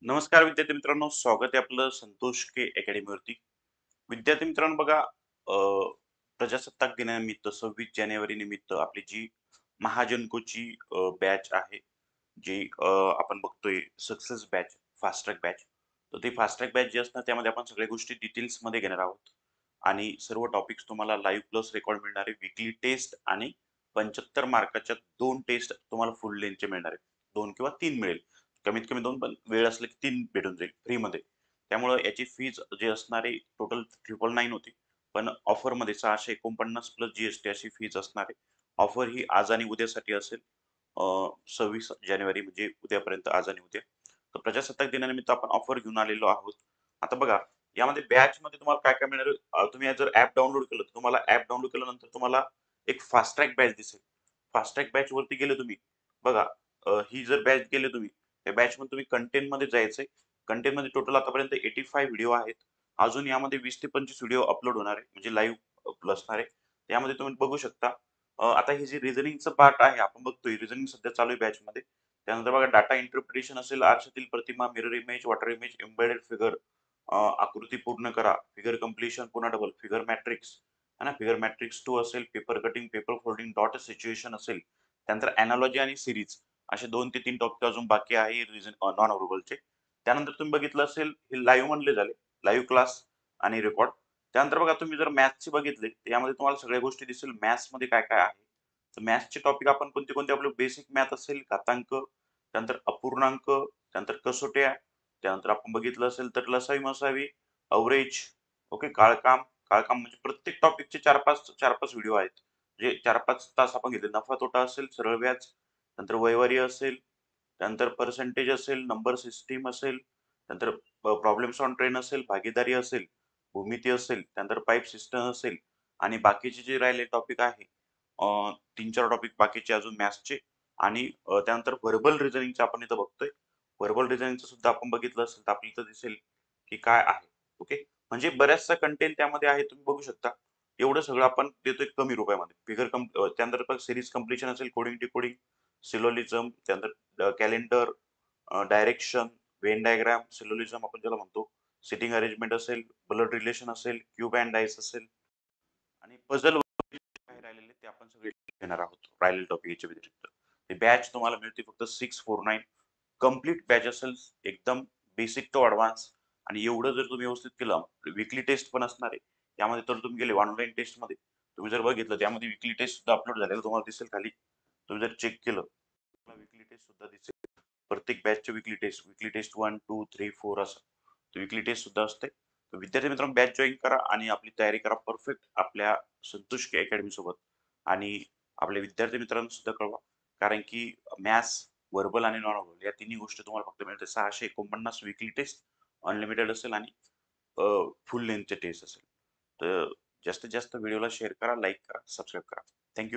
नमस्कार विद्यार्थी मित्रांनो, स्वागत आहे आपलं संतोष के अकॅडमीवरती. विद्यार्थी मित्रांनो बघा, प्रजासत्ताक दिनानिमित्त 26 जानेवारी निमित्त आपली जी महाजनकोची बॅच आहे, जी आपण बघतोय success batch, fast track batch. तर ती फास्ट ट्रॅक बॅच जी असणार त्यामध्ये आपण सगळ्या गोष्टी डिटेल्समध्ये घेणार आहोत आणि सर्व टॉपिक्स तुम्हाला लाईव्ह प्लस रेकॉर्ड मिळणार आहे. वीकली टेस्ट आणि 75 मार्काच्या 2 टेस्ट तुम्हाला फुल लेंथचे मिळणार आहेत. 2 किंवा 3 मिळेल. कमीत कमी 2, पण वेळ असला की 3 भेटून जाईल फ्रीमध्ये. त्यामुळं याची फीज जी असणार आहे टोटल 999 होती. पण ऑफरमध्ये 649 प्लस जी अशी फीज असणार आहे. ऑफर ही आज आणि उद्यासाठी असेल. 26 जानेवारी म्हणजे उद्यापर्यंत, आज आणि उद्या. तर प्रजासत्ताक दिनानिमित्त आपण ऑफर घेऊन आलेलो आहोत. आता बघा, यामध्ये बॅचमध्ये तुम्हाला काय-काय मिळणार आहे. तुम्ही जर ॲप डाउनलोड केलं, तर तुम्हाला ॲप डाउनलोड केल्यानंतर तुम्हाला एक फास्ट ट्रॅक बॅच दिसेल. फास्ट ट्रॅक बॅचवरती गेले तुम्ही, बघा, ही जर बॅच गेले तुम्ही, त्या बॅचमध्ये तुम्ही कंटेंटमध्ये जायचंय. कंटेंटमध्ये टोटल आतापर्यंत 85 व्हिडिओ आहेत. अजून यामध्ये 20 ते 25 व्हिडिओ अपलोड होणार आहे, म्हणजे लाईव्ह असणार आहे. त्यामध्ये तुम्ही बघू शकता. आता हे जे रिझनिंगचं पार्ट आहे, आपण बघतोय रिझनिंग सध्या चालू आहे बॅचमध्ये. त्यानंतर बघा, डाटा इंटरप्रिटेशन असेल, आरशातील प्रतिमा, mirror image, water image, embedded figure, आकृती पूर्ण करा, फिगर कंप्लीशन पुन्हा डबल, फिगर मॅट्रिक्स है ना, फिगर मॅट्रिक्स 2 असेल, paper cutting, paper folding, dot situation असेल. त्यानंतर अॅनालॉजी आणि सिरीज असे 2 ते 3 टॉपिक अजून बाकी आहे नॉन व्हर्बलचे. त्यानंतर तुम्ही बघितलं असेल, हे लाईव्ह म्हणले झाले, लाईव्ह क्लास आणि रेकॉर्ड. त्यानंतर बघा, तुम्ही जर मॅथ्सचे बघितले, तर यामध्ये तुम्हाला सगळ्या गोष्टी दिसेल मॅथ्समध्ये काय-काय आहे. तर मॅथ्सचे टॉपिक आपण कोणते-कोणते, आपले बेसिक मॅथ असेल, घातांक, त्यानंतर अपूर्णांक, त्यानंतर कसोट्या, त्यानंतर आपण बघितलं असेल तर लसावी-मसावी, अव्हरेज, ओके, काळकाम. काळकाम म्हणजे प्रत्येक टॉपिकचे 4-5 व्हिडिओ आहेत. म्हणजे 4-5 तास आपण घेतले. नफा-तोटा असेल, सरळ व्याज, नंतर वहिवारी असेल, त्यानंतर पर्सेंटेज असेल, नंबर सिस्टीम असेल, त्यानंतर प्रॉब्लेम्स ऑन ट्रेन असेल, भागीदारी असेल, भूमिती असेल, त्यानंतर पाईप सिस्टम असेल आणि बाकीचे जे राहिले टॉपिक आहे, 3-4 टॉपिक बाकीचे अजून मॅथ्सचे. आणि त्यानंतर व्हर्बल रिझनिंगचं आपण इथं बघतोय. व्हर्बल रिझनिंगचं सुद्धा आपण बघितलं असेल तर आपल्याला इथं दिसेल की काय आहे. ओके. म्हणजे बऱ्याचसा कंटेंट त्यामध्ये आहे, तुम्ही बघू शकता. एवढं सगळं आपण देतोय कमी रुपयामध्ये. त्यानंतर सीरीज कंप्लीशन असेल, कोडिंग डिकोडिंग, सिलोलिझम, त्यानंतर कॅलेंडर, डायरेक्शन, वेन डायग्राम, सिलोलिझम आपण ज्याला म्हणतो, सिटिंग अरेंजमेंट असेल, ब्लड रिलेशन असेल, क्यूब अँड डायस असेल आणि पझल काही राहिलेले ते आपण सगळे घेणार आहोत राहिलेले टॉपिक याच्या व्यतिरिक्त. ते बॅच तुम्हाला मिळते फक्त 649. कंप्लीट बॅच असेल, एकदम बेसिक टू ॲडव्हान्स. आणि एवढं जर तुम्ही व्यवस्थित केलं, वीकली टेस्ट पण असणार आहे. त्यामध्ये तर तुम्ही गेले ऑनलाईन टेस्टमध्ये, तुम्ही जर बघितलं त्यामध्ये वीकली टेस्ट सुद्धा अपलोड झालेलं तुम्हाला दिसेल खाली. तुम्ही जर चेक केलं, तुम्हाला वीकली टेस्ट सुद्धा दिसेल. प्रत्येक बॅचचे वीकली टेस्ट 1, 2, 3, 4 असं. तर वीकली टेस्ट सुद्धा असते. तर विद्यार्थी मित्रांनो, बॅच जॉइन करा आणि आपली तयारी करा परफेक्ट आपल्या संतोष के अकॅडमी सोबत. आणि आपल्या विद्यार्थी मित्रांना सुद्धा कळवा. कारण की मॅथ्स, व्हर्बल आणि नॉन व्हर्बल या तिन्ही गोष्टी तुम्हाला फक्त मिळते 649 वीकली टेस्ट, अनलिमिटेड असेल आणि फुल लेंथचे टेस्ट असेल. तर जास्तीत जास्त व्हिडिओला शेअर करा, लाईक करा, सबस्क्राईब करा. थँक